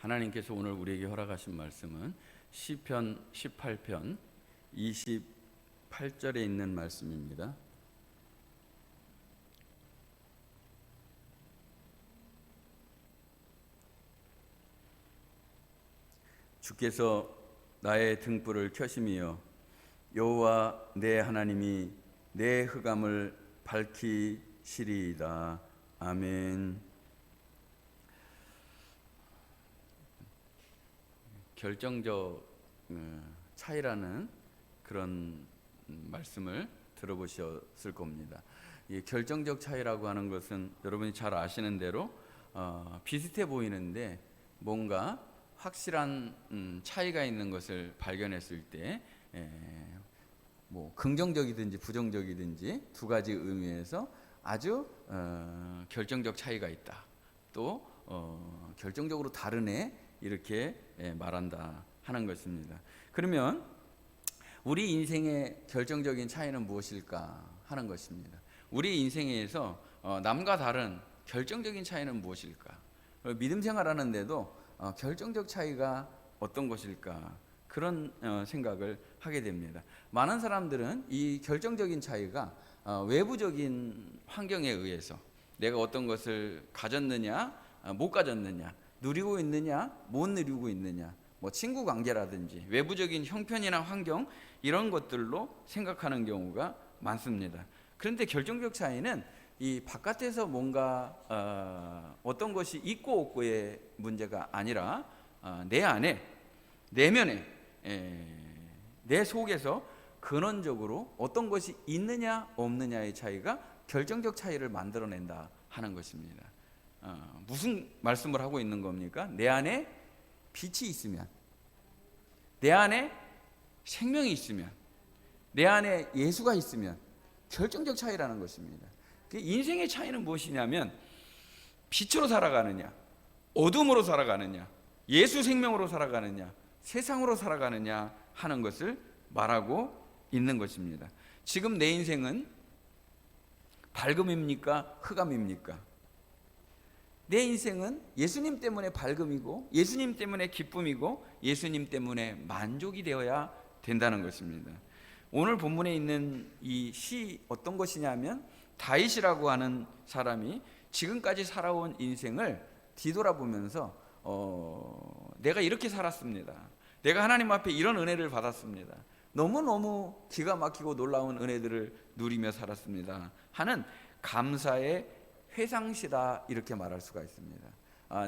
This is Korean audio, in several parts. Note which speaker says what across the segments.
Speaker 1: 하나님께서 오늘 우리에게 허락하신 말씀은 시편 18편 28절에 있는 말씀입니다. 주께서 나의 등불을 켜심이여 여호와 내 하나님이 내 흑암을 밝히시리이다. 아멘. 결정적 차이라는 그런 말씀을 들어보셨을 겁니다. 이 결정적 차이라고 하는 것은 여러분이 잘 아시는 대로 비슷해 보이는데 뭔가 확실한 차이가 있는 것을 발견했을 때 뭐 긍정적이든지 부정적이든지 두 가지 의미에서 아주 결정적 차이가 있다. 또 결정적으로 다르네 이렇게 말한다 하는 것입니다. 그러면 우리 인생의 결정적인 차이는 무엇일까 하는 것입니다. 우리 인생에서 남과 다른 결정적인 차이는 무엇일까? 믿음 생활하는데도 결정적 차이가 어떤 것일까? 그런 생각을 하게 됩니다. 많은 사람들은 이 결정적인 차이가 외부적인 환경에 의해서 내가 어떤 것을 가졌느냐 못 가졌느냐, 누리고 있느냐 못 누리고 있느냐, 뭐 친구 관계라든지 외부적인 형편이나 환경 이런 것들로 생각하는 경우가 많습니다. 그런데 결정적 차이는 이 바깥에서 뭔가 어떤 것이 있고 없고의 문제가 아니라 내 안에 내면에 내 속에서 근원적으로 어떤 것이 있느냐 없느냐의 차이가 결정적 차이를 만들어낸다 하는 것입니다. 무슨 말씀을 하고 있는 겁니까? 내 안에 빛이 있으면, 내 안에 생명이 있으면, 내 안에 예수가 있으면 결정적 차이라는 것입니다. 인생의 차이는 무엇이냐면 빛으로 살아가느냐, 어둠으로 살아가느냐, 예수 생명으로 살아가느냐, 세상으로 살아가느냐 하는 것을 말하고 있는 것입니다. 지금 내 인생은 밝음입니까? 흑암입니까? 내 인생은 예수님 때문에 밝음이고 예수님 때문에 기쁨이고 예수님 때문에 만족이 되어야 된다는 것입니다. 오늘 본문에 있는 이 시 어떤 것이냐면 다윗이라고 하는 사람이 지금까지 살아온 인생을 뒤돌아보면서 내가 이렇게 살았습니다. 내가 하나님 앞에 이런 은혜를 받았습니다. 너무너무 기가 막히고 놀라운 은혜들을 누리며 살았습니다 하는 감사의 회상시다 이렇게 말할 수가 있습니다.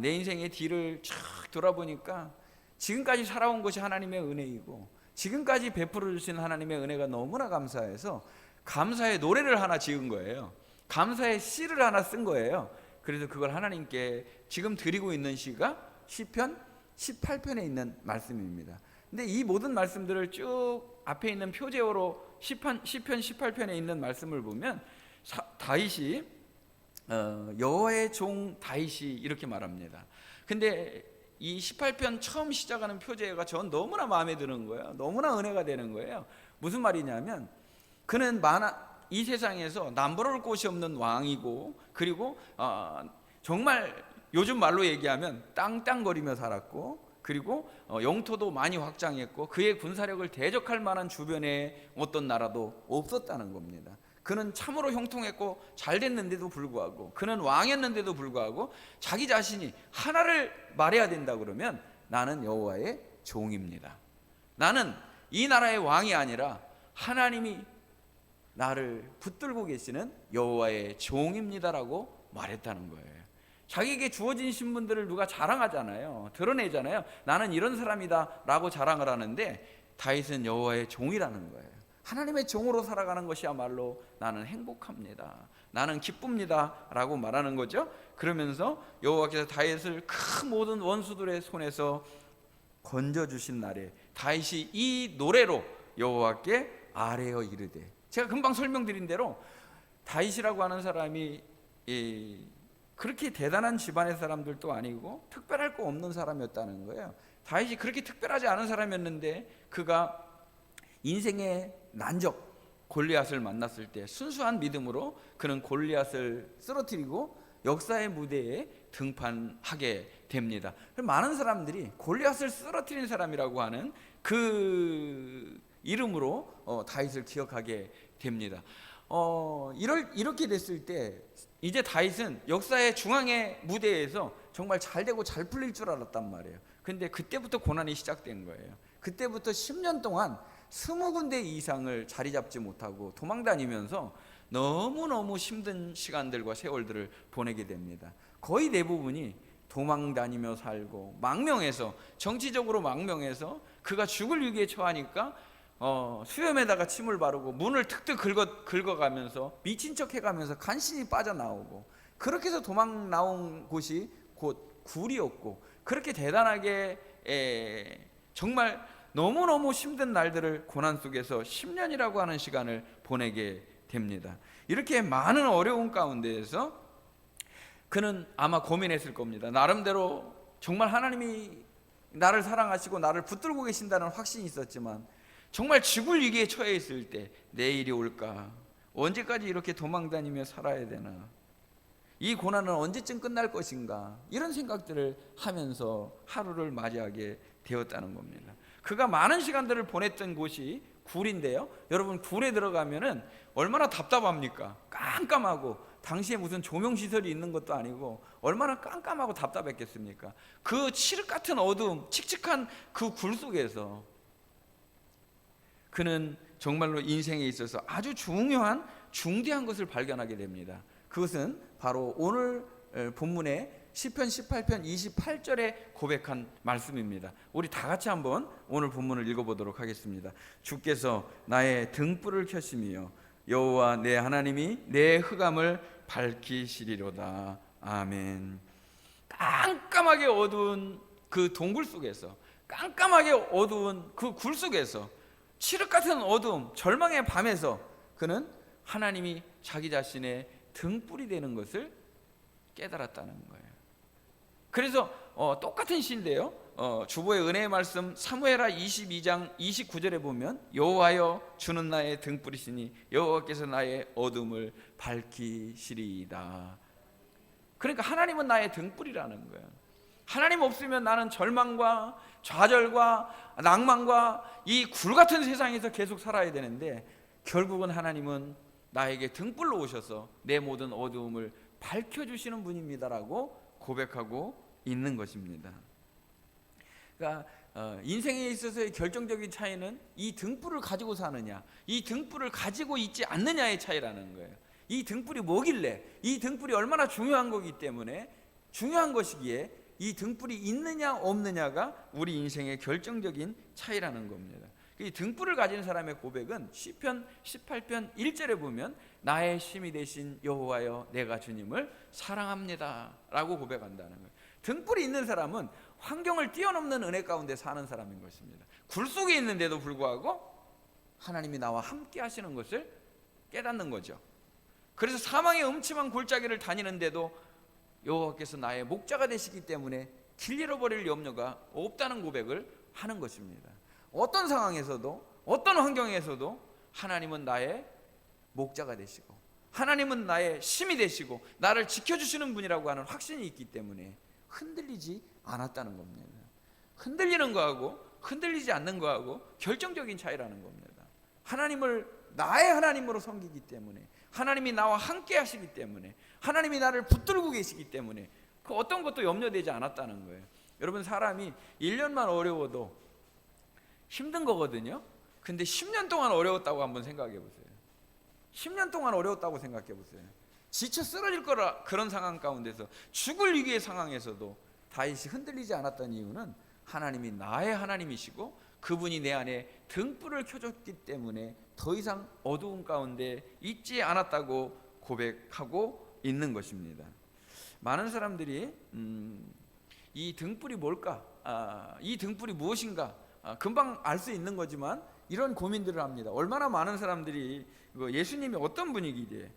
Speaker 1: 내 인생의 뒤를 쫙 돌아보니까 지금까지 살아온 것이 하나님의 은혜이고 지금까지 베풀어 주신 하나님의 은혜가 너무나 감사해서 감사의 노래를 하나 지은 거예요. 감사의 시를 하나 쓴 거예요. 그래서 그걸 하나님께 지금 드리고 있는 시가 시편 18편에 있는 말씀입니다. 근데 이 모든 말씀들을 쭉 앞에 있는 표제어로 시편 18편에 있는 말씀을 보면 다윗이 여호와의 종 다윗이 이렇게 말합니다. 근데 이 18편 처음 시작하는 표제가 전 너무나 마음에 드는 거예요. 너무나 은혜가 되는 거예요. 무슨 말이냐면 그는 이 세상에서 남부러울 곳이 없는 왕이고 그리고 정말 요즘 말로 얘기하면 땅땅거리며 살았고 그리고 영토도 많이 확장했고 그의 군사력을 대적할 만한 주변에 어떤 나라도 없었다는 겁니다. 그는 참으로 형통했고 잘 됐는데도 불구하고 그는 왕이었는데도 불구하고 자기 자신이 하나를 말해야 된다 그러면 나는 여호와의 종입니다. 나는 이 나라의 왕이 아니라 하나님이 나를 붙들고 계시는 여호와의 종입니다라고 말했다는 거예요. 자기에게 주어진 신분들을 누가 자랑하잖아요. 드러내잖아요. 나는 이런 사람이다 라고 자랑을 하는데 다윗은 여호와의 종이라는 거예요. 하나님의 종으로 살아가는 것이야말로 나는 행복합니다. 나는 기쁩니다 라고 말하는 거죠. 그러면서 여호와께서 다윗을 그 모든 원수들의 손에서 건져주신 날에 다윗이 이 노래로 여호와께 아뢰어 이르되, 제가 금방 설명드린 대로 다윗이라고 하는 사람이 그렇게 대단한 집안의 사람들도 아니고 특별할 거 없는 사람이었다는 거예요. 다윗이 그렇게 특별하지 않은 사람이었는데 그가 인생의 난적 골리앗을 만났을 때 순수한 믿음으로 그는 골리앗을 쓰러뜨리고 역사의 무대에 등판하게 됩니다. 많은 사람들이 골리앗을 쓰러뜨린 사람이라고 하는 그 이름으로 다윗을 기억하게 됩니다. 이렇게 됐을 때 이제 다윗은 역사의 중앙의 무대에서 정말 잘 되고 잘 풀릴 줄 알았단 말이에요. 근데 그때부터 고난이 시작된 거예요. 그때부터 10년 동안 20군데 이상을 자리 잡지 못하고 도망다니면서 너무너무 힘든 시간들과 세월들을 보내게 됩니다. 거의 대부분이 도망다니며 살고 망명해서, 정치적으로 망명해서 그가 죽을 위기에 처하니까 수염에다가 침을 바르고 문을 툭툭 긁어가면서 미친 척 해가면서 간신히 빠져나오고, 그렇게 해서 도망 나온 곳이 곧 굴이었고, 그렇게 대단하게 정말 너무너무 힘든 날들을 고난 속에서 10년이라고 하는 시간을 보내게 됩니다. 이렇게 많은 어려움 가운데에서 그는 아마 고민했을 겁니다. 나름대로 정말 하나님이 나를 사랑하시고 나를 붙들고 계신다는 확신이 있었지만, 정말 죽을 위기에 처해 있을 때 내일이 올까? 언제까지 이렇게 도망다니며 살아야 되나? 이 고난은 언제쯤 끝날 것인가? 이런 생각들을 하면서 하루를 맞이하게 되었다는 겁니다. 그가 많은 시간들을 보냈던 곳이 굴인데요, 여러분, 굴에 들어가면은 얼마나 답답합니까? 깜깜하고, 당시에 무슨 조명시설이 있는 것도 아니고 얼마나 깜깜하고 답답했겠습니까? 그 칠흑 같은 어두움, 칙칙한 그 굴 속에서 그는 정말로 인생에 있어서 아주 중요한 중대한 것을 발견하게 됩니다. 그것은 바로 오늘 본문의 시편 18편 28절에 고백한 말씀입니다. 우리 다 같이 한번 오늘 본문을 읽어보도록 하겠습니다. 주께서 나의 등불을 켜시며 여호와 내 하나님이 내 흑암을 밝히시리로다. 아멘. 깜깜하게 어두운 그 동굴 속에서, 깜깜하게 어두운 그 굴 속에서, 칠흑 같은 어두움, 절망의 밤에서 그는 하나님이 자기 자신의 등불이 되는 것을 깨달았다는 거예요. 그래서 똑같은 시인데요, 주보의 은혜의 말씀 사무엘하 22장 29절에 보면 여호와여 주는 나의 등불이시니 여호와께서 나의 어둠을 밝히시리이다. 그러니까 하나님은 나의 등불이라는 거예요. 하나님 없으면 나는 절망과 좌절과 낭만과 이 굴 같은 세상에서 계속 살아야 되는데, 결국은 하나님은 나에게 등불로 오셔서 내 모든 어두움을 밝혀주시는 분입니다라고 고백하고 있는 것입니다. 그러니까 인생에 있어서의 결정적인 차이는 이 등불을 가지고 사느냐, 이 등불을 가지고 있지 않느냐의 차이라는 거예요. 이 등불이 뭐길래, 이 등불이 얼마나 중요한 거기 때문에, 중요한 것이기에 이 등불이 있느냐 없느냐가 우리 인생의 결정적인 차이라는 겁니다. 이 등불을 가진 사람의 고백은 시편 18편 1절에 보면 나의 힘이 되신 여호와여 내가 주님을 사랑합니다 라고 고백한다는 거예요. 등불이 있는 사람은 환경을 뛰어넘는 은혜 가운데 사는 사람인 것입니다. 굴 속에 있는데도 불구하고 하나님이 나와 함께 하시는 것을 깨닫는 거죠. 그래서 사망의 음침한 골짜기를 다니는데도 여호와께서 나의 목자가 되시기 때문에 길 잃어버릴 염려가 없다는 고백을 하는 것입니다. 어떤 상황에서도, 어떤 환경에서도 하나님은 나의 목자가 되시고 하나님은 나의 힘이 되시고 나를 지켜주시는 분이라고 하는 확신이 있기 때문에 흔들리지 않았다는 겁니다. 흔들리는 거하고 흔들리지 않는 거하고 결정적인 차이라는 겁니다. 하나님을 나의 하나님으로 섬기기 때문에, 하나님이 나와 함께 하시기 때문에, 하나님이 나를 붙들고 계시기 때문에 그 어떤 것도 염려되지 않았다는 거예요. 여러분, 사람이 1년만 어려워도 힘든 거거든요. 근데 10년 동안 어려웠다고 한번 생각해 보세요. 10년 동안 어려웠다고 생각해 보세요. 지쳐 쓰러질 거라 그런 상황 가운데서, 죽을 위기의 상황에서도 다윗이 흔들리지 않았던 이유는 하나님이 나의 하나님이시고 그분이 내 안에 등불을 켜줬기 때문에 더 이상 어두운 가운데 있지 않았다고 고백하고 있는 것입니다. 많은 사람들이 이 등불이 뭘까? 이 등불이 무엇인가? 금방 알 수 있는 거지만 이런 고민들을 합니다. 얼마나 많은 사람들이 예수님이 어떤 분이길래,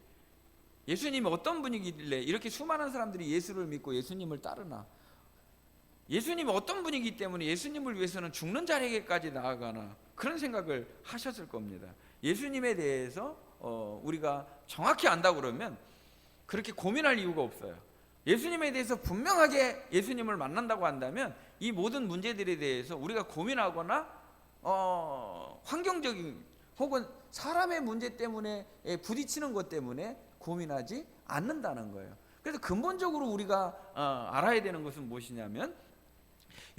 Speaker 1: 예수님이 어떤 분이길래 이렇게 수많은 사람들이 예수를 믿고 예수님을 따르나? 예수님이 어떤 분이기 때문에 예수님을 위해서는 죽는 자리에까지 나아가나? 그런 생각을 하셨을 겁니다. 예수님에 대해서 우리가 정확히 안다고 그러면 그렇게 고민할 이유가 없어요. 예수님에 대해서 분명하게 예수님을 만난다고 한다면 이 모든 문제들에 대해서 우리가 고민하거나 환경적인 혹은 사람의 문제 때문에 부딪히는 것 때문에 고민하지 않는다는 거예요. 그래서 근본적으로 우리가 알아야 되는 것은 무엇이냐면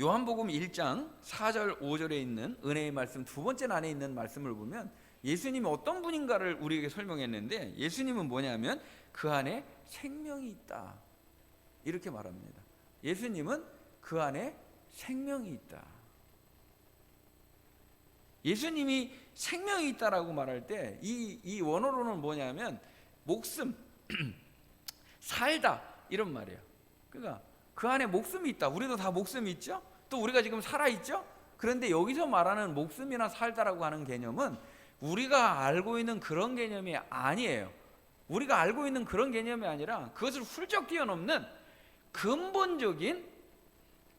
Speaker 1: 요한복음 1장 4절 5절에 있는 은혜의 말씀 두 번째 안에 있는 말씀을 보면 예수님이 어떤 분인가를 우리에게 설명했는데, 예수님은 뭐냐면 그 안에 생명이 있다 이렇게 말합니다. 예수님은 그 안에 생명이 있다. 예수님이 생명이 있다라고 말할 때 이 원어로는 뭐냐면 목숨, 살다 이런 말이에요. 그러니까 그 안에 목숨이 있다. 우리도 다 목숨이 있죠? 또 우리가 지금 살아있죠? 그런데 여기서 말하는 목숨이나 살다라고 하는 개념은 우리가 알고 있는 그런 개념이 아니에요. 우리가 알고 있는 그런 개념이 아니라 그것을 훌쩍 뛰어넘는 근본적인,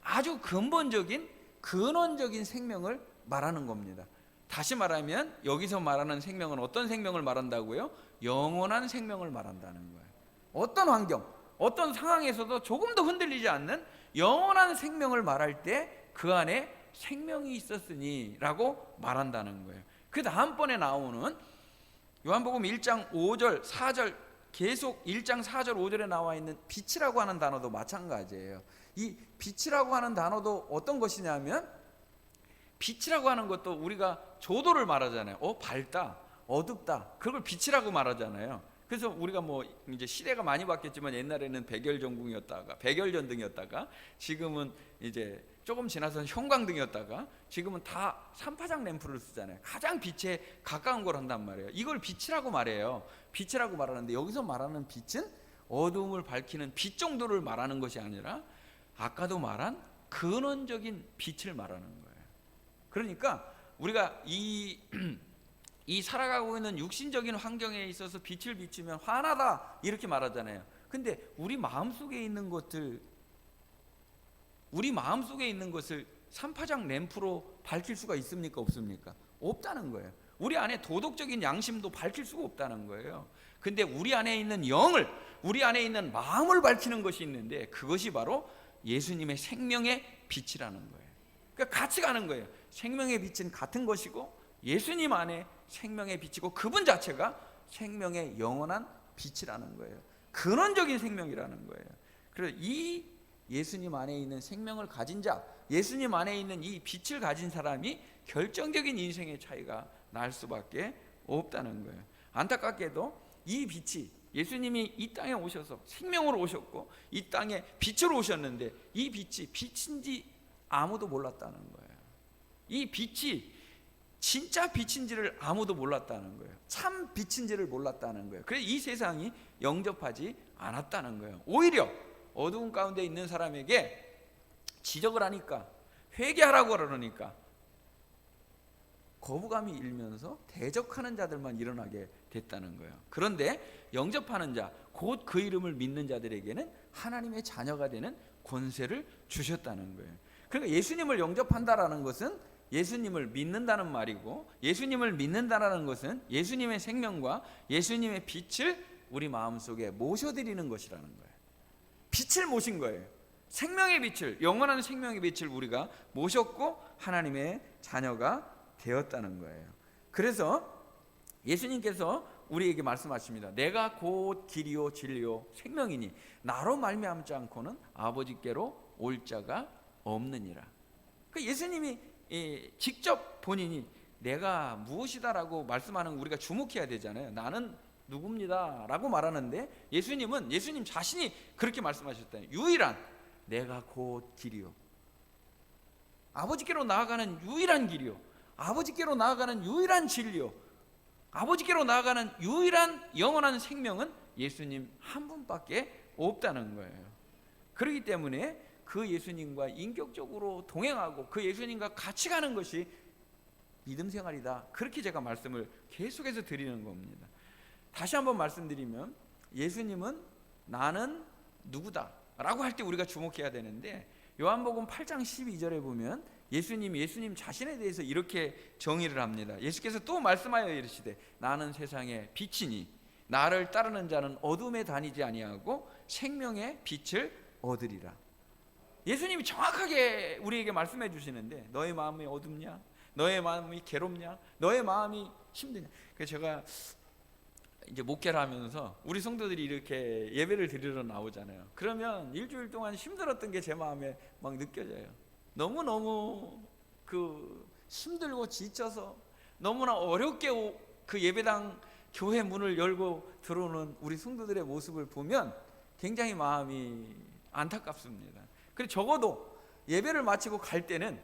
Speaker 1: 아주 근본적인 근원적인 생명을 말하는 겁니다. 다시 말하면 여기서 말하는 생명은 어떤 생명을 말한다고요? 영원한 생명을 말한다는 거예요. 어떤 환경, 어떤 상황에서도 조금도 흔들리지 않는 영원한 생명을 말할 때 그 안에 생명이 있었으니 라고 말한다는 거예요. 그 다음번에 나오는 요한복음 1장 5절 4절 계속 1장 4절 5절에 나와 있는 빛이라고 하는 단어도 마찬가지예요. 이 빛이라고 하는 단어도 어떤 것이냐면, 빛이라고 하는 것도 우리가 조도를 말하잖아요. 밝다, 어둡다, 그걸 빛이라고 말하잖아요. 그래서 우리가 뭐 이제 시대가 많이 바뀌었지만 옛날에는 백열전등이었다가 지금은 이제 조금 지나서 형광등이었다가 지금은 다 삼파장 램프를 쓰잖아요. 가장 빛에 가까운 걸 한단 말이에요. 이걸 빛이라고 말해요. 빛이라고 말하는데 여기서 말하는 빛은 어두움을 밝히는 빛 정도를 말하는 것이 아니라 아까도 말한 근원적인 빛을 말하는 거예요. 그러니까 우리가 이 살아가고 있는 육신적인 환경에 있어서 빛을 비추면 환하다 이렇게 말하잖아요. 근데 우리 마음속에 있는 것을 삼파장 램프로 밝힐 수가 있습니까? 없습니까? 없다는 거예요. 우리 안에 도덕적인 양심도 밝힐 수가 없다는 거예요. 근데 우리 안에 있는 영을, 우리 안에 있는 마음을 밝히는 것이 있는데 그것이 바로 예수님의 생명의 빛이라는 거예요. 그러니까 같이 가는 거예요. 생명의 빛은 같은 것이고 예수님 안에 생명의 빛이고 그분 자체가 생명의 영원한 빛이라는 거예요. 근원적인 생명이라는 거예요. 그래서 이 예수님 안에 있는 생명을 가진 자, 예수님 안에 있는 이 빛을 가진 사람이 결정적인 인생의 차이가 날 수밖에 없다는 거예요. 안타깝게도 이 빛이, 예수님이 이 땅에 오셔서 생명으로 오셨고 이 땅에 빛으로 오셨는데 이 빛이 빛인지 아무도 몰랐다는 거예요. 이 빛이 진짜 빛인지를 아무도 몰랐다는 거예요. 참 빛인지를 몰랐다는 거예요. 그래서 이 세상이 영접하지 않았다는 거예요. 오히려 어두운 가운데 있는 사람에게 지적을 하니까, 회개하라고 그러니까 거부감이 일면서 대적하는 자들만 일어나게 됐다는 거예요. 그런데 영접하는 자, 곧 그 이름을 믿는 자들에게는 하나님의 자녀가 되는 권세를 주셨다는 거예요. 그러니까 예수님을 영접한다라는 것은 예수님을 믿는다는 말이고, 예수님을 믿는다라는 것은 예수님의 생명과 예수님의 빛을 우리 마음속에 모셔드리는 것이라는 거예요. 빛을 모신 거예요. 생명의 빛을, 영원한 생명의 빛을 우리가 모셨고 하나님의 자녀가 되었다는 거예요. 그래서 예수님께서 우리에게 말씀하십니다. 내가 곧 길이요 진리요 생명이니 나로 말미암지 않고는 아버지께로 올 자가 없느니라. 그 예수님이 직접 본인이 내가 무엇이다라고 말씀하는 우리가 주목해야 되잖아요. 나는 누굽니다 라고 말하는데 예수님 자신이 그렇게 말씀하셨다. 유일한, 내가 곧 길이요, 아버지께로 나아가는 유일한 길이요, 아버지께로 나아가는 유일한 진리요, 아버지께로 나아가는 유일한 영원한 생명은 예수님 한 분밖에 없다는 거예요. 그렇기 때문에 그 예수님과 인격적으로 동행하고 그 예수님과 같이 가는 것이 믿음 생활이다. 그렇게 제가 말씀을 계속해서 드리는 겁니다. 다시 한번 말씀드리면 예수님은 나는 누구다 라고 할 때 우리가 주목해야 되는데, 요한복음 8장 12절에 보면 예수님 자신에 대해서 이렇게 정의를 합니다. 예수께서 또 말씀하여 이르시되 나는 세상의 빛이니 나를 따르는 자는 어둠에 다니지 아니하고 생명의 빛을 얻으리라. 예수님이 정확하게 우리에게 말씀해 주시는데, 너의 마음이 어둡냐? 너의 마음이 괴롭냐? 너의 마음이 힘드냐? 그래서 제가 이제 목회를 하면서 우리 성도들이 이렇게 예배를 드리러 나오잖아요. 그러면 일주일 동안 힘들었던 게 제 마음에 막 느껴져요. 너무너무 힘들고 지쳐서 너무나 어렵게 그 예배당 교회 문을 열고 들어오는 우리 성도들의 모습을 보면 굉장히 마음이 안타깝습니다. 그리고 적어도 예배를 마치고 갈 때는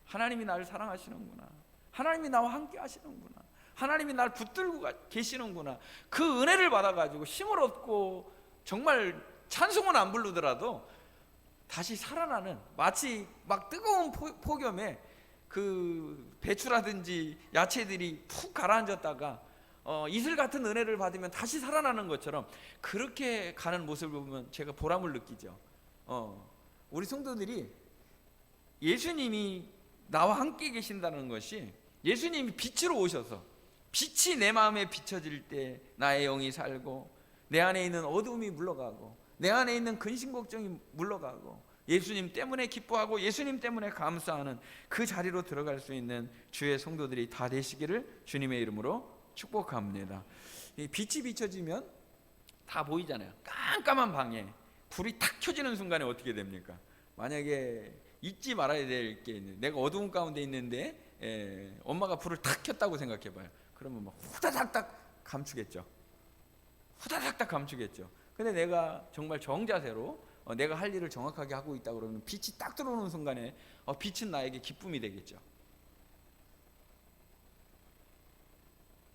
Speaker 1: 하나님이 나를 사랑하시는구나, 하나님이 나와 함께 하시는구나, 하나님이 나를 붙들고 계시는구나, 그 은혜를 받아가지고 힘을 얻고, 정말 찬송은 안 부르더라도 다시 살아나는, 마치 막 뜨거운 폭염에 그 배추라든지 야채들이 푹 가라앉았다가 이슬 같은 은혜를 받으면 다시 살아나는 것처럼, 그렇게 가는 모습을 보면 제가 보람을 느끼죠. 우리 성도들이 예수님이 나와 함께 계신다는 것이, 예수님이 빛으로 오셔서 빛이 내 마음에 비춰질 때 나의 영이 살고, 내 안에 있는 어두움이 물러가고, 내 안에 있는 근심 걱정이 물러가고, 예수님 때문에 기뻐하고 예수님 때문에 감사하는 그 자리로 들어갈 수 있는 주의 성도들이 다 되시기를 주님의 이름으로 축복합니다. 빛이 비춰지면 다 보이잖아요. 깜깜한 방에 불이 탁 켜지는 순간에 어떻게 됩니까? 만약에 잊지 말아야 될 게 있는데, 내가 어두운 가운데 있는데 엄마가 불을 탁 켰다고 생각해봐요. 그러면 막 후다닥닥 감추겠죠. 후다닥닥 감추겠죠. 근데 내가 정말 정자세로 내가 할 일을 정확하게 하고 있다 그러면 빛이 딱 들어오는 순간에 빛은 나에게 기쁨이 되겠죠.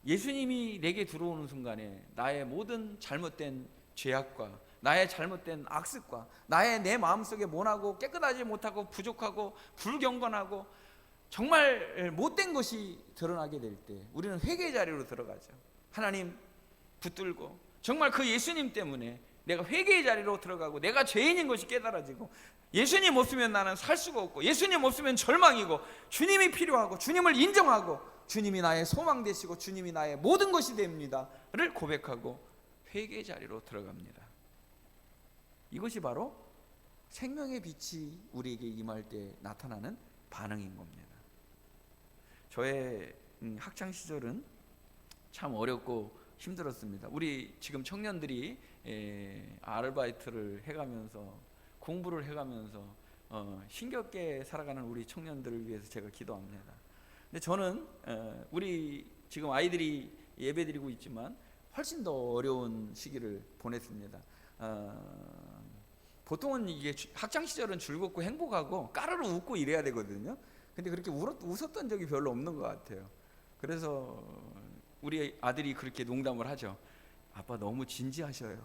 Speaker 1: 예수님이 내게 들어오는 순간에 나의 모든 잘못된 죄악과 나의 잘못된 악습과 나의 내 마음속에 모나고 깨끗하지 못하고 부족하고 불경건하고 정말 못된 것이 드러나게 될 때 우리는 회개의 자리로 들어가죠. 하나님 붙들고, 정말 그 예수님 때문에 내가 회개의 자리로 들어가고, 내가 죄인인 것이 깨달아지고, 예수님 없으면 나는 살 수가 없고, 예수님 없으면 절망이고, 주님이 필요하고, 주님을 인정하고, 주님이 나의 소망 되시고 주님이 나의 모든 것이 됩니다를 고백하고 회개의 자리로 들어갑니다. 이것이 바로 생명의 빛이 우리에게 임할 때 나타나는 반응인 겁니다. 저의 학창 시절은 참 어렵고 힘들었습니다. 우리 지금 청년들이 아르바이트를 해가면서 공부를 해가면서 힘겹게 살아가는 우리 청년들을 위해서 제가 기도합니다. 근데 저는 우리 지금 아이들이 예배드리고 있지만 훨씬 더 어려운 시기를 보냈습니다. 보통은 이게 학창 시절은 즐겁고 행복하고 까르르 웃고 이래야 되거든요. 근데 그렇게 웃었던 적이 별로 없는 것 같아요. 그래서 우리 아들이 그렇게 농담을 하죠. 아빠 너무 진지하셔요.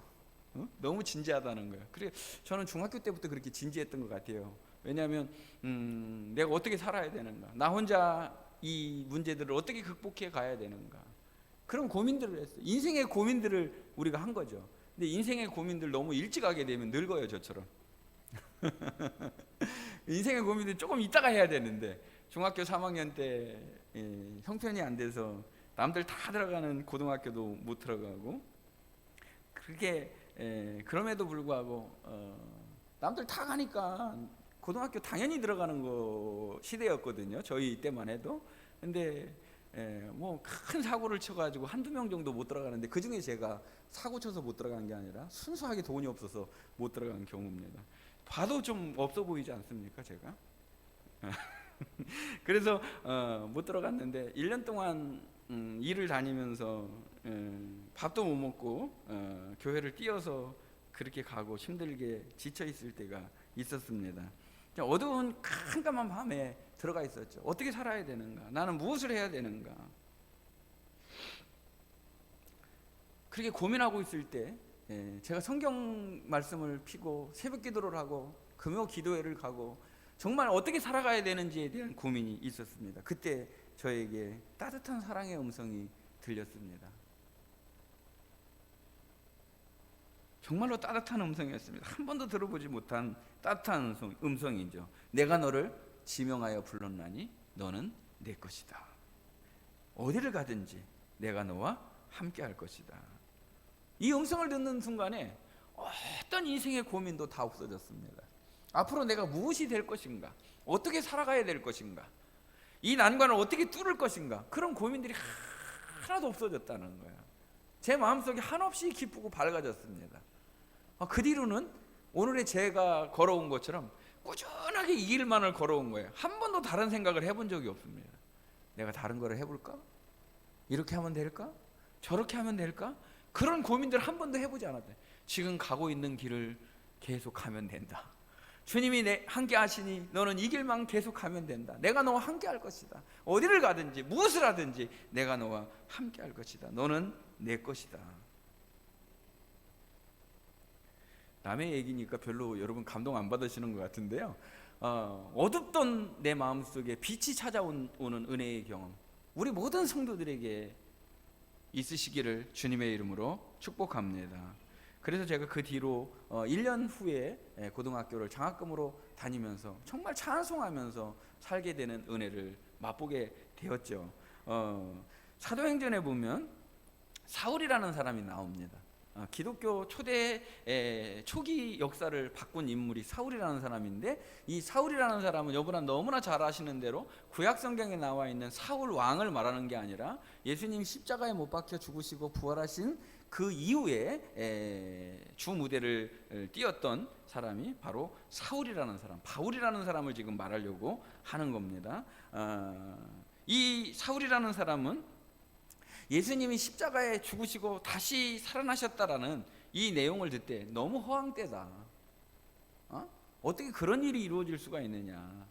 Speaker 1: 너무 진지하다는 거예요. 그래, 저는 중학교 때부터 그렇게 진지했던 것 같아요. 왜냐하면 내가 어떻게 살아야 되는가, 나 혼자 이 문제들을 어떻게 극복해 가야 되는가, 그런 고민들을 했어요. 인생의 고민들을 우리가 한 거죠. 근데 인생의 고민들 너무 일찍 하게 되면 늙어요, 저처럼. 인생의 고민들 조금 이따가 해야 되는데, 중학교 3학년 때 형편이 안 돼서 남들 다 들어가는 고등학교도 못 들어가고, 그게 그럼에도 불구하고 남들 다 가니까 고등학교 당연히 들어가는 거 시대였거든요, 저희 때만 해도. 근데 뭐 큰 사고를 쳐가지고 한두 명 정도 못 들어가는데, 그 중에 제가 사고 쳐서 못 들어간 게 아니라 순수하게 돈이 없어서 못 들어간 경우입니다. 봐도 좀 없어 보이지 않습니까, 제가? 그래서 못 들어갔는데 1년 동안 일을 다니면서 밥도 못 먹고 교회를 뛰어서 그렇게 가고 힘들게 지쳐 있을 때가 있었습니다. 어두운 깜깜한 밤에 들어가 있었죠. 어떻게 살아야 되는가, 나는 무엇을 해야 되는가, 그렇게 고민하고 있을 때 제가 성경 말씀을 피고 새벽 기도를 하고 금요 기도회를 가고 정말 어떻게 살아가야 되는지에 대한 고민이 있었습니다. 그때 저에게 따뜻한 사랑의 음성이 들렸습니다. 정말로 따뜻한 음성이었습니다. 한 번도 들어보지 못한 따뜻한 음성이죠. 내가 너를 지명하여 불렀나니 너는 내 것이다. 어디를 가든지 내가 너와 함께 할 것이다. 이 음성을 듣는 순간에 어떤 인생의 고민도 다 없어졌습니다. 앞으로 내가 무엇이 될 것인가, 어떻게 살아가야 될 것인가, 이 난관을 어떻게 뚫을 것인가, 그런 고민들이 하나도 없어졌다는 거예요. 제 마음속이 한없이 기쁘고 밝아졌습니다. 그 뒤로는 오늘의 제가 걸어온 것처럼 꾸준하게 이 길만을 걸어온 거예요. 한 번도 다른 생각을 해본 적이 없습니다. 내가 다른 거를 해볼까? 이렇게 하면 될까? 저렇게 하면 될까? 그런 고민들 한 번도 해보지 않았어요. 지금 가고 있는 길을 계속 가면 된다. 주님이 함께 하시니 너는 이 길만 계속 가면 된다. 내가 너와 함께 할 것이다. 어디를 가든지 무엇을 하든지 내가 너와 함께 할 것이다. 너는 내 것이다. 남의 얘기니까 별로 여러분 감동 안 받으시는 것 같은데요, 어둡던 내 마음속에 빛이 찾아오는 은혜의 경험, 우리 모든 성도들에게 있으시기를 주님의 이름으로 축복합니다. 그래서 제가 그 뒤로 1년 후에 고등학교를 장학금으로 다니면서 정말 찬송하면서 살게 되는 은혜를 맛보게 되었죠. 사도행전에 보면 사울이라는 사람이 나옵니다. 기독교 초기 역사를 바꾼 인물이 사울이라는 사람인데, 이 사울이라는 사람은 여러분 너무나 잘 아시는 대로 구약 성경에 나와 있는 사울 왕을 말하는 게 아니라 예수님 십자가에 못 박혀 죽으시고 부활하신 그 이후에 주 무대를 띄었던 사람이 바로 사울이라는 사람, 바울이라는 사람을 지금 말하려고 하는 겁니다. 이 사울이라는 사람은 예수님이 십자가에 죽으시고 다시 살아나셨다라는 이 내용을 듣때 너무 허황되다. 어떻게 그런 일이 이루어질 수가 있느냐.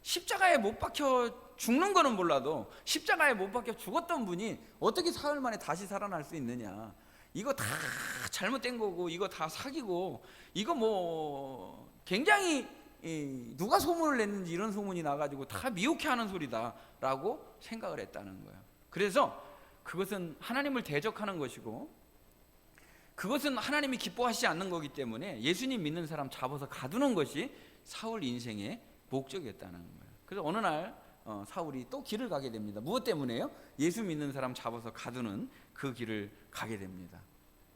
Speaker 1: 십자가에 못 박혀 죽는 거는 몰라도 십자가에 못 박혀 죽었던 분이 어떻게 사흘 만에 다시 살아날 수 있느냐. 이거 다 잘못된 거고, 이거 다 사기고, 이거 뭐 굉장히 누가 소문을 냈는지 이런 소문이 나가지고 다 미혹해하는 소리다라고 생각을 했다는 거예요. 그래서 그것은 하나님을 대적하는 것이고, 그것은 하나님이 기뻐하시지 않는 거기 때문에 예수님 믿는 사람 잡아서 가두는 것이 사울 인생의 목적이었다는 거예요. 그래서 어느 날 사울이 또 길을 가게 됩니다. 무엇 때문에요? 예수 믿는 사람 잡아서 가두는 그 길을 가게 됩니다.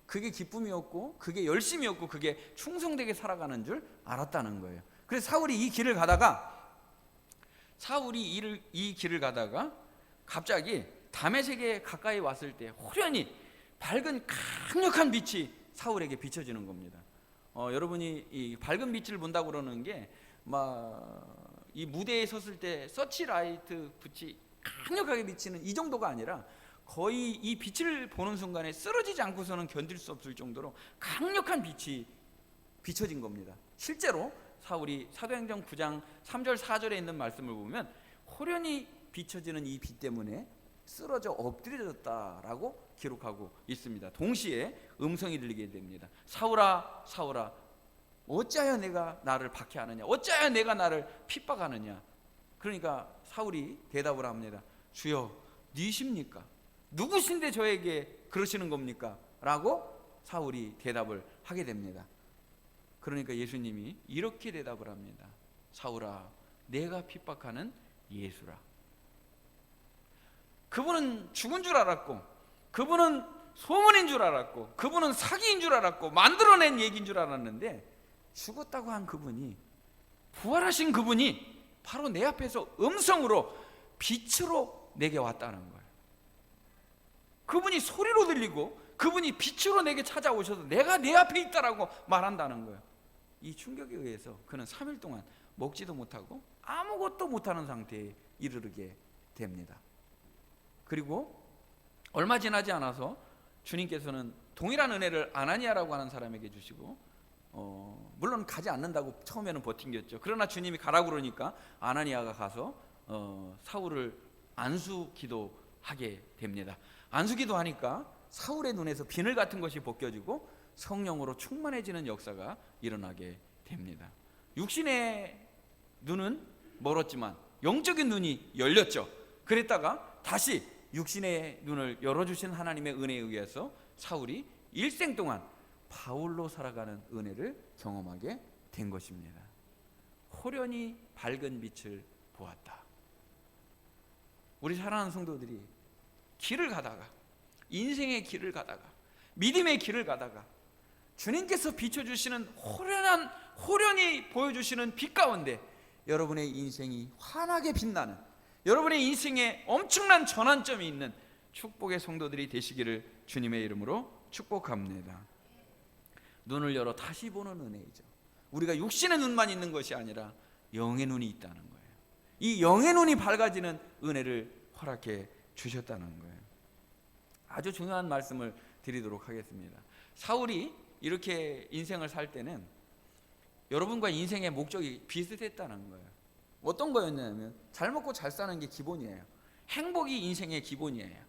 Speaker 1: 그게 기쁨이었고, 그게 열심이었고, 그게 충성되게 살아가는 줄 알았다는 거예요. 그래서 사울이 이 길을 가다가 갑자기 다메섹에 가까이 왔을 때 호련히 밝은 강력한 빛이 사울에게 비춰지는 겁니다. 여러분이 이 밝은 빛을 본다고 그러는 게 막 이 무대에 섰을 때 서치라이트 빛이 강력하게 비치는 이 정도가 아니라 거의 이 빛을 보는 순간에 쓰러지지 않고서는 견딜 수 없을 정도로 강력한 빛이 비춰진 겁니다. 실제로 사울이 사도행전 9장 3절 4절에 있는 말씀을 보면 호련히 비춰지는 이 빛 때문에 쓰러져 엎드려졌다라고 기록하고 있습니다. 동시에 음성이 들리게 됩니다. 사울아, 사울아, 어찌하여 내가 나를 박해하느냐? 어찌하여 내가 나를 핍박하느냐? 그러니까 사울이 대답을 합니다. 주여, 니십니까? 누구신데 저에게 그러시는 겁니까? 라고 사울이 대답을 하게 됩니다. 그러니까 예수님이 이렇게 대답을 합니다. 사울아, 내가 핍박하는 예수라. 그분은 죽은 줄 알았고, 그분은 소문인 줄 알았고, 그분은 사기인 줄 알았고, 만들어낸 얘기인 줄 알았는데, 죽었다고 한 그분이, 부활하신 그분이 바로 내 앞에서 음성으로 빛으로 내게 왔다는 거예요. 그분이 소리로 들리고 그분이 빛으로 내게 찾아오셔서 내가 내 앞에 있다라고 말한다는 거예요. 이 충격에 의해서 그는 3일 동안 먹지도 못하고 아무것도 못하는 상태에 이르게 됩니다. 그리고 얼마 지나지 않아서 주님께서는 동일한 은혜를 아나니아라고 하는 사람에게 주시고, 물론 가지 않는다고 처음에는 버틴겼죠. 그러나 주님이 가라고 그러니까 아나니아가 가서 사울을 안수 기도하게 됩니다. 안수 기도하니까 사울의 눈에서 비늘 같은 것이 벗겨지고 성령으로 충만해지는 역사가 일어나게 됩니다. 육신의 눈은 멀었지만 영적인 눈이 열렸죠. 그랬다가 다시 육신의 눈을 열어주신 하나님의 은혜에 의해서 사울이 일생 동안 바울로 살아가는 은혜를 경험하게 된 것입니다. 호련히 밝은 빛을 보았다. 우리 사랑하는 성도들이 길을 가다가, 인생의 길을 가다가, 믿음의 길을 가다가 주님께서 비춰주시는 호련히 보여주시는 빛 가운데 여러분의 인생이 환하게 빛나는, 여러분의 인생에 엄청난 전환점이 있는 축복의 성도들이 되시기를 주님의 이름으로 축복합니다. 눈을 열어 다시 보는 은혜이죠. 우리가 육신의 눈만 있는 것이 아니라 영의 눈이 있다는 거예요. 이 영의 눈이 밝아지는 은혜를 허락해 주셨다는 거예요. 아주 중요한 말씀을 드리도록 하겠습니다. 사울이 이렇게 인생을 살 때는 여러분과 인생의 목적이 비슷했다는 거예요. 어떤 거였냐면 잘 먹고 잘 사는 게 기본이에요. 행복이 인생의 기본이에요.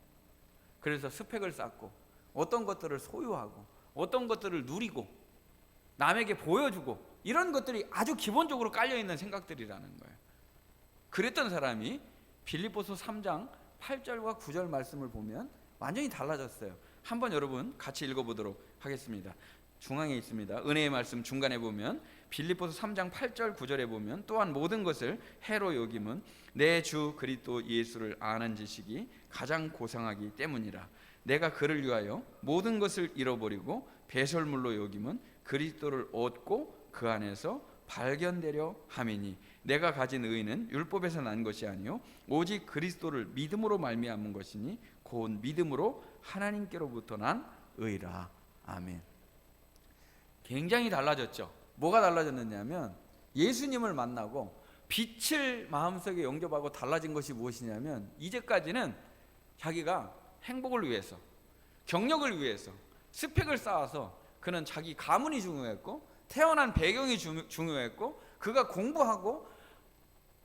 Speaker 1: 그래서 스펙을 쌓고 어떤 것들을 소유하고 어떤 것들을 누리고 남에게 보여주고 이런 것들이 아주 기본적으로 깔려있는 생각들이라는 거예요. 그랬던 사람이 빌립보서 3장 8절과 9절 말씀을 보면 완전히 달라졌어요. 한번 여러분 같이 읽어보도록 하겠습니다. 중앙에 있습니다. 은혜의 말씀 중간에 보면 빌립보서 3장 8절 9절에 보면 또한 모든 것을 해로 여김은 내 주 그리스도 예수를 아는 지식이 가장 고상하기 때문이라. 내가 그를 위하여 모든 것을 잃어버리고 배설물로 여김은 그리스도를 얻고 그 안에서 발견되려 함이니 내가 가진 의는 율법에서 난 것이 아니요 오직 그리스도를 믿음으로 말미암은 것이니 곧 믿음으로 하나님께로부터 난 의라. 아멘. 굉장히 달라졌죠. 뭐가 달라졌느냐면 예수님을 만나고 빛을 마음속에 영접하고 달라진 것이 무엇이냐면 이제까지는 자기가 행복을 위해서, 경력을 위해서, 스펙을 쌓아서 그는 자기 가문이 중요했고 태어난 배경이 중요했고 그가 공부하고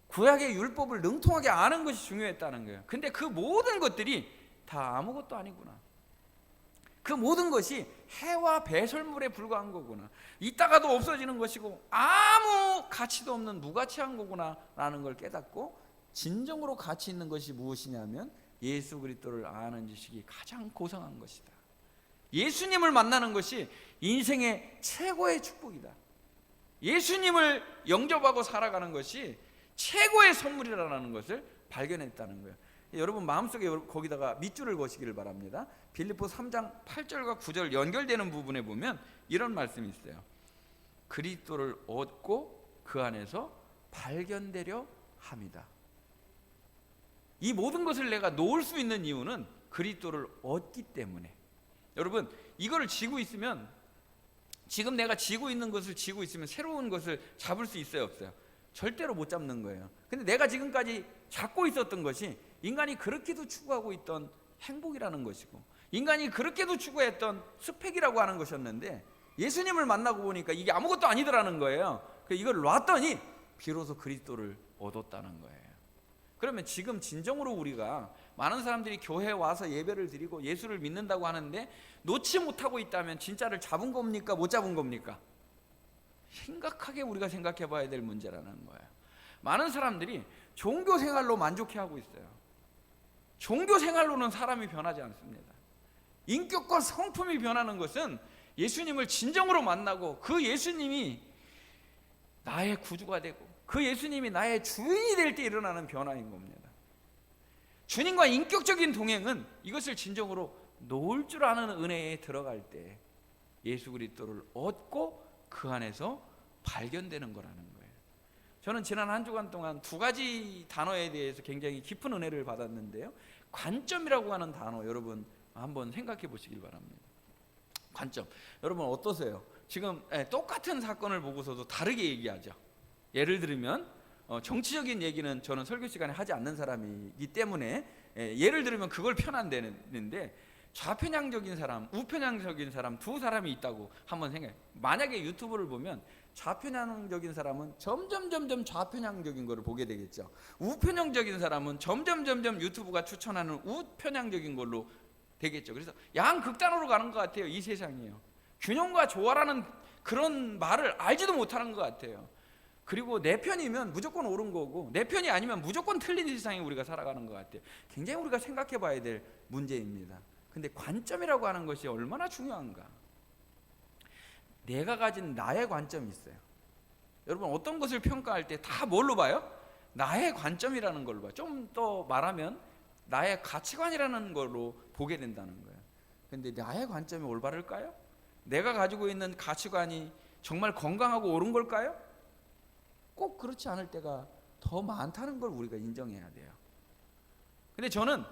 Speaker 1: 구약의 율법을 능통하게 아는 것이 중요했다는 거예요. 근데 그 모든 것들이 다 아무것도 아니구나. 그 모든 것이 해와 배설물에 불과한 거구나. 있다가도 없어지는 것이고 아무 가치도 없는 무가치한 거구나 라는 걸 깨닫고 진정으로 가치 있는 것이 무엇이냐면 예수 그리스도를 아는 지식이 가장 고상한 것이다. 예수님을 만나는 것이 인생의 최고의 축복이다. 예수님을 영접하고 살아가는 것이 최고의 선물이라는 것을 발견했다는 거예요. 여러분 마음속에 거기다가 밑줄을 그시기를 바랍니다. 빌립보서 3장 8절과 9절 연결되는 부분에 보면 이런 말씀이 있어요. 그리스도를 얻고 그 안에서 발견되려 함이다. 이 모든 것을 내가 놓을 수 있는 이유는 그리스도를 얻기 때문에. 여러분 이거를 쥐고 있으면, 지금 내가 쥐고 있는 것을 쥐고 있으면 새로운 것을 잡을 수 있어요, 없어요? 절대로 못 잡는 거예요. 근데 내가 지금까지 잡고 있었던 것이 인간이 그렇게도 추구하고 있던 행복이라는 것이고 인간이 그렇게도 추구했던 스펙이라고 하는 것이었는데 예수님을 만나고 보니까 이게 아무것도 아니더라는 거예요. 이걸 놨더니 비로소 그리스도를 얻었다는 거예요. 그러면 지금 진정으로 우리가 많은 사람들이 교회에 와서 예배를 드리고 예수를 믿는다고 하는데 놓지 못하고 있다면 진짜를 잡은 겁니까? 못 잡은 겁니까? 심각하게 우리가 생각해 봐야 될 문제라는 거예요. 많은 사람들이 종교 생활로 만족해하고 있어요. 종교 생활로는 사람이 변하지 않습니다. 인격과 성품이 변하는 것은 예수님을 진정으로 만나고 그 예수님이 나의 구주가 되고 그 예수님이 나의 주인이 될 때 일어나는 변화인 겁니다. 주님과 인격적인 동행은 이것을 진정으로 놓을 줄 아는 은혜에 들어갈 때 예수 그리스도를 얻고 그 안에서 발견되는 거라는 거예요. 저는 지난 한 주간 동안 두 가지 단어에 대해서 굉장히 깊은 은혜를 받았는데요. 관점이라고 하는 단어 여러분 한번 생각해 보시길 바랍니다. 관점. 여러분 어떠세요? 지금 똑같은 사건을 보고서도 다르게 얘기하죠. 예를 들면 정치적인 얘기는 저는 설교 시간에 하지 않는 사람이기 때문에 예를 들면 그걸 편한다는데 좌편향적인 사람, 우편향적인 사람 두 사람이 있다고 한번 생각해요. 만약에 유튜브를 보면 좌편향적인 사람은 점점 좌편향적인 거를 보게 되겠죠. 우편향적인 사람은 점점 유튜브가 추천하는 우편향적인 걸로 되겠죠. 그래서 양극단으로 가는 것 같아요. 이 세상이요. 균형과 조화라는 그런 말을 알지도 못하는 것 같아요. 그리고 내 편이면 무조건 옳은 거고 내 편이 아니면 무조건 틀린 세상에 우리가 살아가는 것 같아요. 굉장히 우리가 생각해 봐야 될 문제입니다. 근데 관점이라고 하는 것이 얼마나 중요한가. 내가 가진 나의 관점이 있어요. 여러분 어떤 것을 평가할 때 다 뭘로 봐요? 나의 관점이라는 걸로 봐요. 좀 더 말하면 나의 가치관이라는 걸로 보게 된다는 거예요. 근데 나의 관점이 올바를까요? 내가 가지고 있는 가치관이 정말 건강하고 옳은 걸까요? 꼭 그렇지 않을 때가 더 많다는 걸 우리가 인정해야 돼요. 근데 저는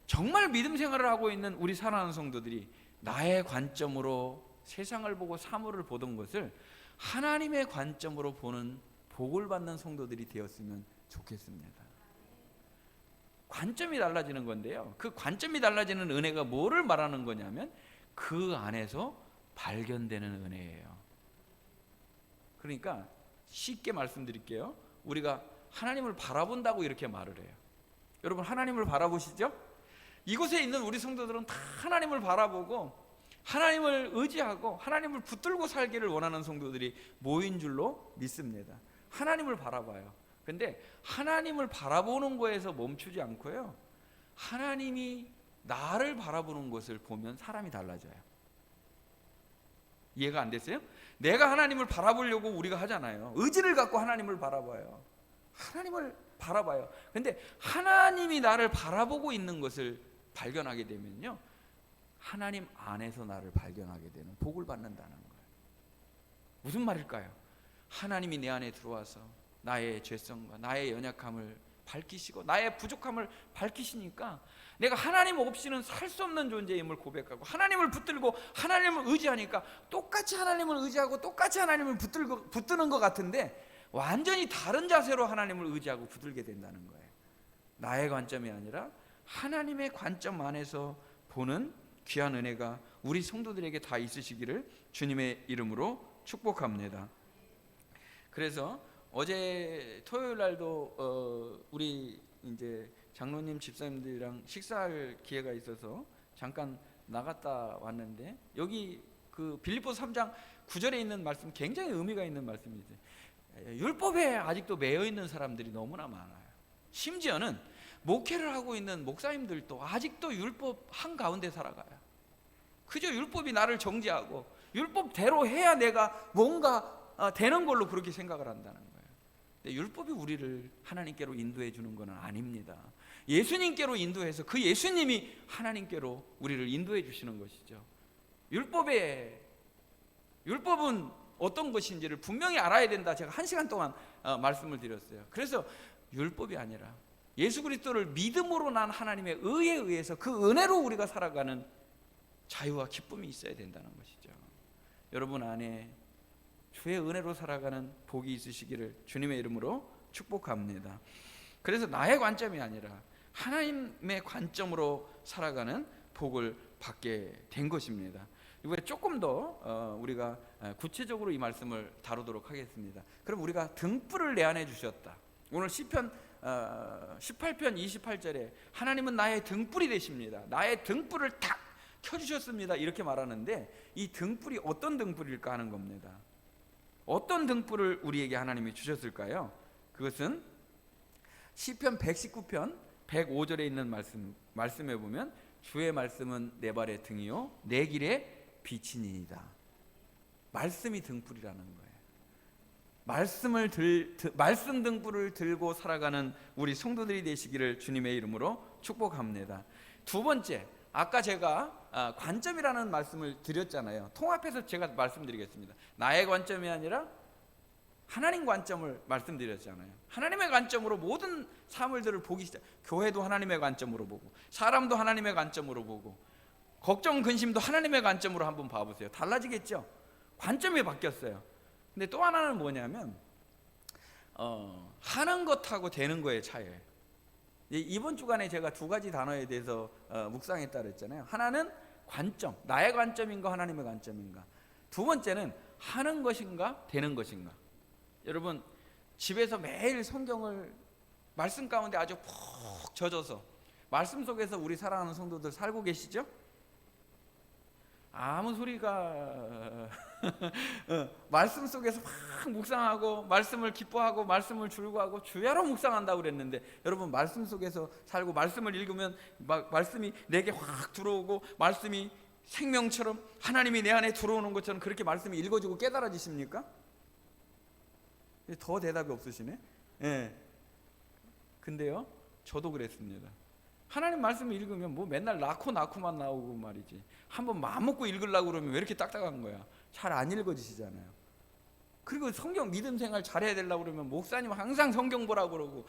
Speaker 1: 정말 믿음 생활을 하고 있는 우리 사랑하는 성도들이 나의 관점으로 세상을 보고 사물을 보던 것을 하나님의 관점으로 보는 복을 받는 성도들이 되었으면 좋겠습니다. 관점이 달라지는 건데요, 그 관점이 달라지는 은혜가 뭐를 말하는 거냐면 그 안에서 발견되는 은혜예요. 그러니까 쉽게 말씀드릴게요. 우리가 하나님을 바라본다고 이렇게 말을 해요. 여러분, 하나님을 바라보시죠? 이곳에 있는 우리 성도들은 다 하나님을 바라보고 하나님을 의지하고 하나님을 붙들고 살기를 원하는 성도들이 모인 줄로 믿습니다. 하나님을 바라봐요. 근데 하나님을 바라보는 거에서 멈추지 않고요, 하나님이 나를 바라보는 것을 보면 사람이 달라져요. 이해가 안 됐어요? 내가 하나님을 바라보려고 우리가 하잖아요. 의지를 갖고 하나님을 바라봐요. 하나님을 바라봐요. 근데 하나님이 나를 바라보고 있는 것을 발견하게 되면요, 하나님 안에서 나를 발견하게 되는 복을 받는다는 거예요. 무슨 말일까요? 하나님이 내 안에 들어와서 나의 죄성과 나의 연약함을 밝히시고 나의 부족함을 밝히시니까 내가 하나님 없이는 살 수 없는 존재임을 고백하고 하나님을 붙들고 하나님을 의지하니까 똑같이 하나님을 의지하고 똑같이 하나님을 붙드는 것 같은데 완전히 다른 자세로 하나님을 의지하고 붙들게 된다는 거예요. 나의 관점이 아니라 하나님의 관점 안에서 보는 귀한 은혜가 우리 성도들에게 다 있으시기를 주님의 이름으로 축복합니다. 그래서 어제 토요일 날도 우리 이제 장로님 집사님들이랑 식사할 기회가 있어서 잠깐 나갔다 왔는데, 여기 그 빌립보서 3장 9절에 있는 말씀 굉장히 의미가 있는 말씀이죠. 율법에 아직도 매여 있는 사람들이 너무나 많아요. 심지어는 목회를 하고 있는 목사님들도 아직도 율법 한가운데 살아가요. 그저 율법이 나를 정죄하고 율법대로 해야 내가 뭔가 되는 걸로 그렇게 생각을 한다는 거예요. 근데 율법이 우리를 하나님께로 인도해 주는 것은 아닙니다. 예수님께로 인도해서 그 예수님이 하나님께로 우리를 인도해 주시는 것이죠. 율법은 어떤 것인지를 분명히 알아야 된다. 제가 1시간 동안 말씀을 드렸어요. 그래서 율법이 아니라 예수 그리스도를 믿음으로 난 하나님의 의에 의해서 그 은혜로 우리가 살아가는 자유와 기쁨이 있어야 된다는 것이죠. 여러분 안에 주의 은혜로 살아가는 복이 있으시기를 주님의 이름으로 축복합니다. 그래서 나의 관점이 아니라 하나님의 관점으로 살아가는 복을 받게 된 것입니다. 이번에 조금 더 우리가 구체적으로 이 말씀을 다루도록 하겠습니다. 그럼 우리가 등불을 내 안에 주셨다. 오늘 시편 18편 28절에 하나님은 나의 등불이 되십니다. 나의 등불을 탁 켜주셨습니다. 이렇게 말하는데 이 등불이 어떤 등불일까 하는 겁니다. 어떤 등불을 우리에게 하나님이 주셨을까요? 그것은 시편 119편 105절에 있는 말씀에 보면 주의 말씀은 내 발의 등이요 내 길의 빛이니이다. 말씀이 등불이라는 거예요. 말씀 등불을 들고 살아가는 우리 성도들이 되시기를 주님의 이름으로 축복합니다. 두 번째, 아까 제가 관점이라는 말씀을 드렸잖아요. 통합해서 제가 말씀드리겠습니다. 나의 관점이 아니라 하나님 관점을 말씀드렸잖아요. 하나님의 관점으로 모든 사물들을 보기 시작. 교회도 하나님의 관점으로 보고 사람도 하나님의 관점으로 보고 걱정 근심도 하나님의 관점으로 한번 봐보세요. 달라지겠죠? 관점이 바뀌었어요. 근데 또 하나는 뭐냐면 하는 것하고 되는 거의 차이예요. 이번 주간에 제가 두 가지 단어에 대해서 묵상했다 그랬잖아요. 하나는 관점, 나의 관점인가 하나님의 관점인가. 두 번째는 하는 것인가 되는 것인가. 여러분 집에서 매일 성경을 말씀 가운데 아주 푹 젖어서 말씀 속에서 우리 사랑하는 성도들 살고 계시죠? 아무 소리가 말씀 속에서 막 묵상하고 말씀을 기뻐하고 말씀을 즐거워하고 주야로 묵상한다고 그랬는데, 여러분 말씀 속에서 살고 말씀을 읽으면 말씀이 내게 확 들어오고 말씀이 생명처럼 하나님이 내 안에 들어오는 것처럼 그렇게 말씀이 읽어지고 깨달아지십니까? 더 대답이 없으시네. 예. 근데요 저도 그랬습니다. 하나님 말씀을 읽으면 뭐 맨날 낳고만 나오고 말이지. 한번 마음 먹고 읽으려고 그러면 왜 이렇게 딱딱한 거야? 잘 안 읽어지시잖아요. 그리고 성경 믿음 생활 잘해야 되려고 그러면 목사님 항상 성경 보라고 그러고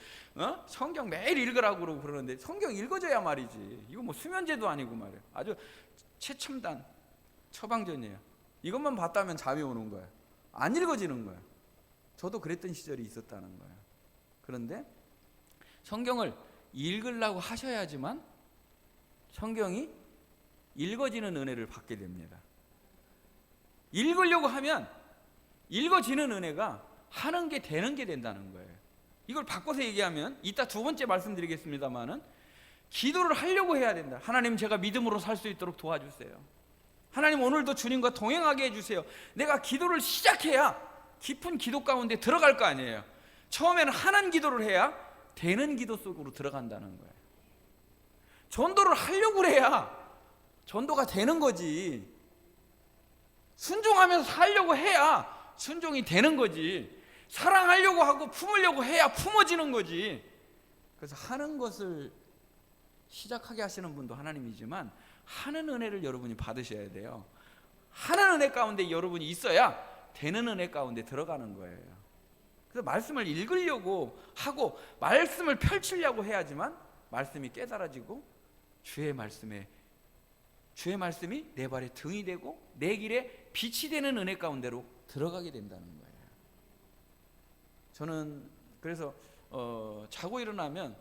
Speaker 1: 성경 매일 읽으라고 그러고 그러는데 성경 읽어줘야 말이지. 이거 뭐 수면제도 아니고 말이에요. 아주 최첨단 처방전이에요. 이것만 봤다면 잠이 오는 거예요. 안 읽어지는 거예요. 저도 그랬던 시절이 있었다는 거예요. 그런데 성경을 읽으려고 하셔야지만 성경이 읽어지는 은혜를 받게 됩니다. 읽으려고 하면 읽어지는 은혜가 하는 게 되는 게 된다는 거예요. 이걸 바꿔서 얘기하면 이따 두 번째 말씀드리겠습니다만은 기도를 하려고 해야 된다. 하나님, 제가 믿음으로 살 수 있도록 도와주세요. 하나님, 오늘도 주님과 동행하게 해주세요. 내가 기도를 시작해야 깊은 기도 가운데 들어갈 거 아니에요. 처음에는 하는 기도를 해야 되는 기도 속으로 들어간다는 거예요. 전도를 하려고 해야 전도가 되는 거지. 순종하면서 살려고 해야 순종이 되는 거지. 사랑하려고 하고 품으려고 해야 품어지는 거지. 그래서 하는 것을 시작하게 하시는 분도 하나님이지만 하는 은혜를 여러분이 받으셔야 돼요. 하는 은혜 가운데 여러분이 있어야 되는 은혜 가운데 들어가는 거예요. 그래서 말씀을 읽으려고 하고 말씀을 펼치려고 해야지만 말씀이 깨달아지고 주의 말씀이 내 발에 등이 되고 내 길에 빛이 되는 은혜 가운데로 들어가게 된다는 거예요. 저는 그래서 자고 일어나면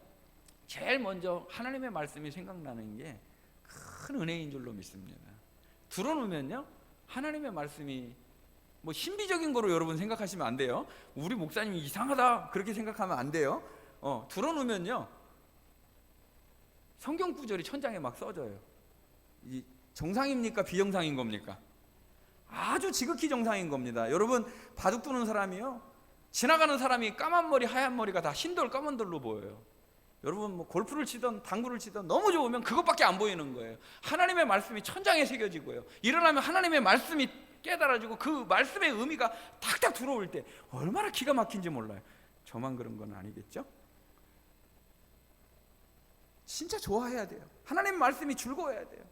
Speaker 1: 제일 먼저 하나님의 말씀이 생각나는 게 큰 은혜인 줄로 믿습니다. 들어놓으면요, 하나님의 말씀이 뭐 신비적인 거로 여러분 생각하시면 안 돼요. 우리 목사님이 이상하다 그렇게 생각하면 안 돼요. 들어놓으면요, 성경 구절이 천장에 막 써져요. 이 정상입니까? 비정상인 겁니까? 아주 지극히 정상인 겁니다. 여러분, 바둑 두는 사람이요, 지나가는 사람이 까만 머리 하얀 머리가 다 흰돌 까만 돌로 보여요. 여러분, 뭐 골프를 치던 당구를 치던 너무 좋으면 그것밖에 안 보이는 거예요. 하나님의 말씀이 천장에 새겨지고요, 일어나면 하나님의 말씀이 깨달아지고 그 말씀의 의미가 탁탁 들어올 때 얼마나 기가 막힌지 몰라요. 저만 그런 건 아니겠죠? 진짜 좋아해야 돼요. 하나님 말씀이 즐거워야 돼요.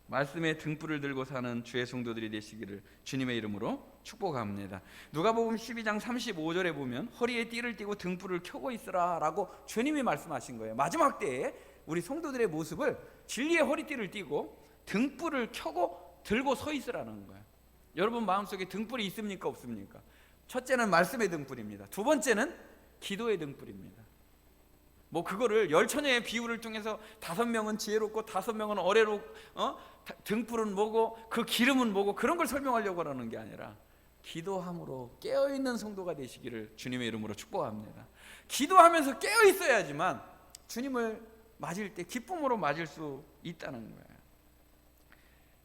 Speaker 1: 말씀의 등불을 들고 사는 주의 성도들이 되시기를 주님의 이름으로 축복합니다. 누가복음 12장 35절에 보면 허리에 띠를 띠고 등불을 켜고 있으라 라고 주님이 말씀하신 거예요. 마지막 때에 우리 성도들의 모습을 진리의 허리띠를 띠고 등불을 켜고 들고 서 있으라는 거예요. 여러분 마음속에 등불이 있습니까? 없습니까? 첫째는 말씀의 등불입니다. 두 번째는 기도의 등불입니다. 뭐 그거를 열처녀의 비유를 통해서 5명은 지혜롭고 5명은 어레로 등불은 뭐고 그 기름은 뭐고 그런 걸 설명하려고 하는 게 아니라 기도함으로 깨어있는 성도가 되시기를 주님의 이름으로 축복합니다. 기도하면서 깨어있어야지만 주님을 맞을 때 기쁨으로 맞을 수 있다는 거예요.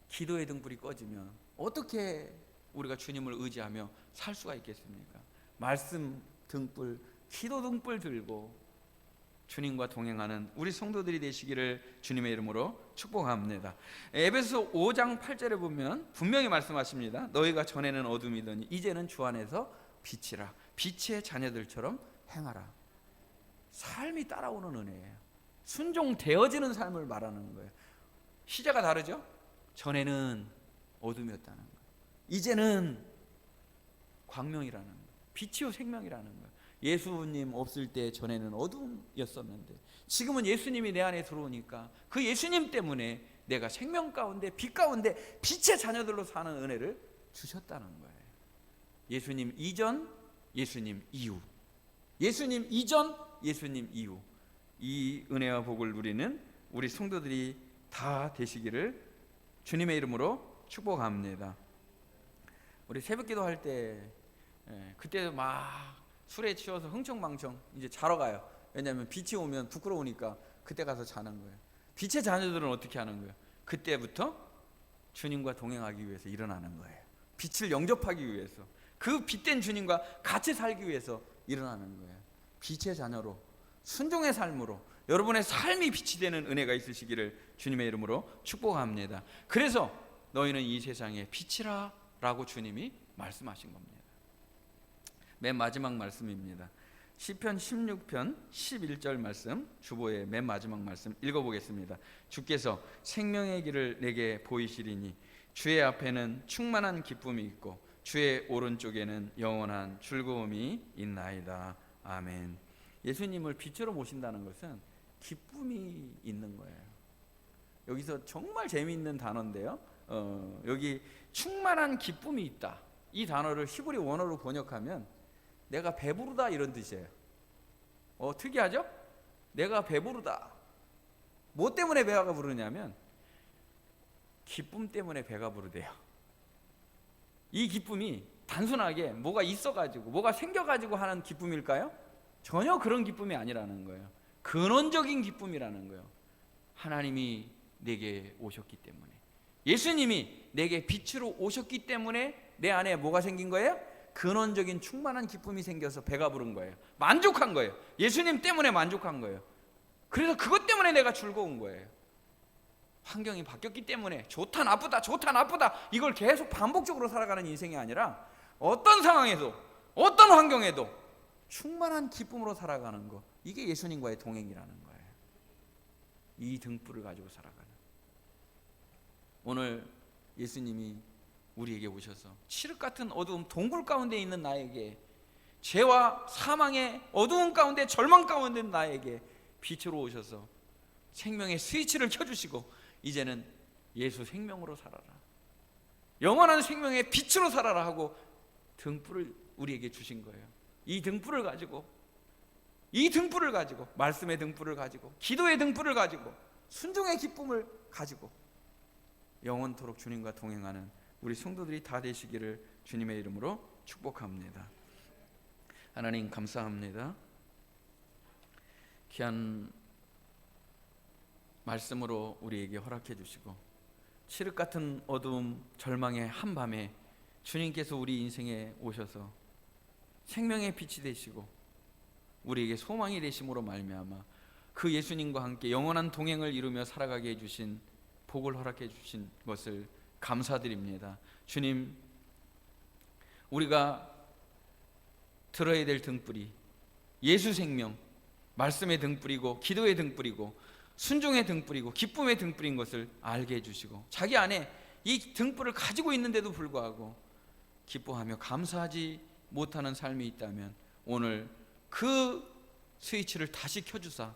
Speaker 1: 기도의 등불이 꺼지면 어떻게 우리가 주님을 의지하며 살 수가 있겠습니까? 말씀 등불, 기도 등불 들고 주님과 동행하는 우리 성도들이 되시기를 주님의 이름으로 축복합니다. 에베소 5장 8절에 보면 분명히 말씀하십니다. 너희가 전에는 어둠이더니 이제는 주 안에서 빛이라. 빛의 자녀들처럼 행하라. 삶이 따라오는 은혜예요. 순종되어지는 삶을 말하는 거예요. 시제가 다르죠? 전에는 어둠이었다는 거예요. 이제는 광명이라는 거예요. 빛이요 생명이라는 거예요. 예수님 없을 때 전에는 어둠이었었는데 지금은 예수님이 내 안에 들어오니까 그 예수님 때문에 내가 생명 가운데 빛 가운데 빛의 자녀들로 사는 은혜를 주셨다는 거예요. 예수님 이전, 예수님 이후, 예수님 이전, 예수님 이후, 이 은혜와 복을 누리는 우리 성도들이 다 되시기를 주님의 이름으로 축복합니다. 우리 새벽기도 할 때 그때도 막 술에 취해서 흥청망청 이제 자러 가요. 왜냐하면 빛이 오면 부끄러우니까 그때 가서 자는 거예요. 빛의 자녀들은 어떻게 하는 거예요? 그때부터 주님과 동행하기 위해서 일어나는 거예요. 빛을 영접하기 위해서, 그 빛된 주님과 같이 살기 위해서 일어나는 거예요. 빛의 자녀로, 순종의 삶으로 여러분의 삶이 빛이 되는 은혜가 있으시기를 주님의 이름으로 축복합니다. 그래서 너희는 이 세상의 빛이라 라고 주님이 말씀하신 겁니다. 맨 마지막 말씀입니다. 시편 16편 11절 말씀, 주보의 맨 마지막 말씀 읽어보겠습니다. 주께서 생명의 길을 내게 보이시리니 주의 앞에는 충만한 기쁨이 있고 주의 오른쪽에는 영원한 즐거움이 있나이다. 아멘. 예수님을 빛으로 모신다는 것은 기쁨이 있는 거예요. 여기서 정말 재미있는 단어인데요. 여기 충만한 기쁨이 있다. 이 단어를 히브리 원어로 번역하면 내가 배부르다 이런 뜻이에요. 특이하죠? 내가 배부르다. 뭐 때문에 배가 부르냐면 기쁨 때문에 배가 부르대요. 이 기쁨이 단순하게 뭐가 있어가지고 뭐가 생겨가지고 하는 기쁨일까요? 전혀 그런 기쁨이 아니라는 거예요. 근원적인 기쁨이라는 거예요. 하나님이 내게 오셨기 때문에, 예수님이 내게 빛으로 오셨기 때문에 내 안에 뭐가 생긴 거예요? 근원적인 충만한 기쁨이 생겨서 배가 부른 거예요. 만족한 거예요. 예수님 때문에 만족한 거예요. 그래서 그것 때문에 내가 즐거운 거예요. 환경이 바뀌었기 때문에 좋다 나쁘다 좋다 나쁘다 이걸 계속 반복적으로 살아가는 인생이 아니라 어떤 상황에도 어떤 환경에도 충만한 기쁨으로 살아가는 거, 이게 예수님과의 동행이라는 거예요. 이 등불을 가지고 살아가는. 오늘 예수님이 우리에게 오셔서 칠흑 같은 어두움 동굴 가운데 있는 나에게, 죄와 사망의 어두운 가운데 절망 가운데 있는 나에게 빛으로 오셔서 생명의 스위치를 켜주시고 이제는 예수 생명으로 살아라, 영원한 생명의 빛으로 살아라 하고 등불을 우리에게 주신 거예요. 이 등불을 가지고, 이 등불을 가지고, 말씀의 등불을 가지고, 기도의 등불을 가지고, 순종의 기쁨을 가지고 영원토록 주님과 동행하는 우리 성도들이 다 되시기를 주님의 이름으로 축복합니다. 하나님 감사합니다. 귀한 말씀으로 우리에게 허락해 주시고 칠흑 같은 어두움 절망의 한밤에 주님께서 우리 인생에 오셔서 생명의 빛이 되시고 우리에게 소망이 되심으로 말미암아 그 예수님과 함께 영원한 동행을 이루며 살아가게 해주신 복을 허락해 주신 것을 감사드립니다. 주님, 우리가 들어야 될 등불이 예수 생명, 말씀의 등불이고 기도의 등불이고 순종의 등불이고 기쁨의 등불인 것을 알게 해주시고 자기 안에 이 등불을 가지고 있는데도 불구하고 기뻐하며 감사하지 못하는 삶이 있다면 오늘 그 스위치를 다시 켜주사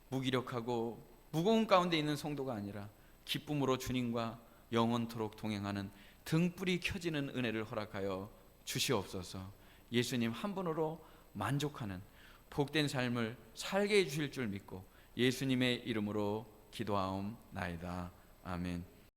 Speaker 1: 무기력하고 무거운 가운데 있는 성도가 아니라 기쁨으로 주님과 영원토록 동행하는 등불이 켜지는 은혜를 허락하여 주시옵소서. 예수님 한 분으로 만족하는 복된 삶을 살게 해주실 줄 믿고 예수님의 이름으로 기도하옵나이다. 아멘.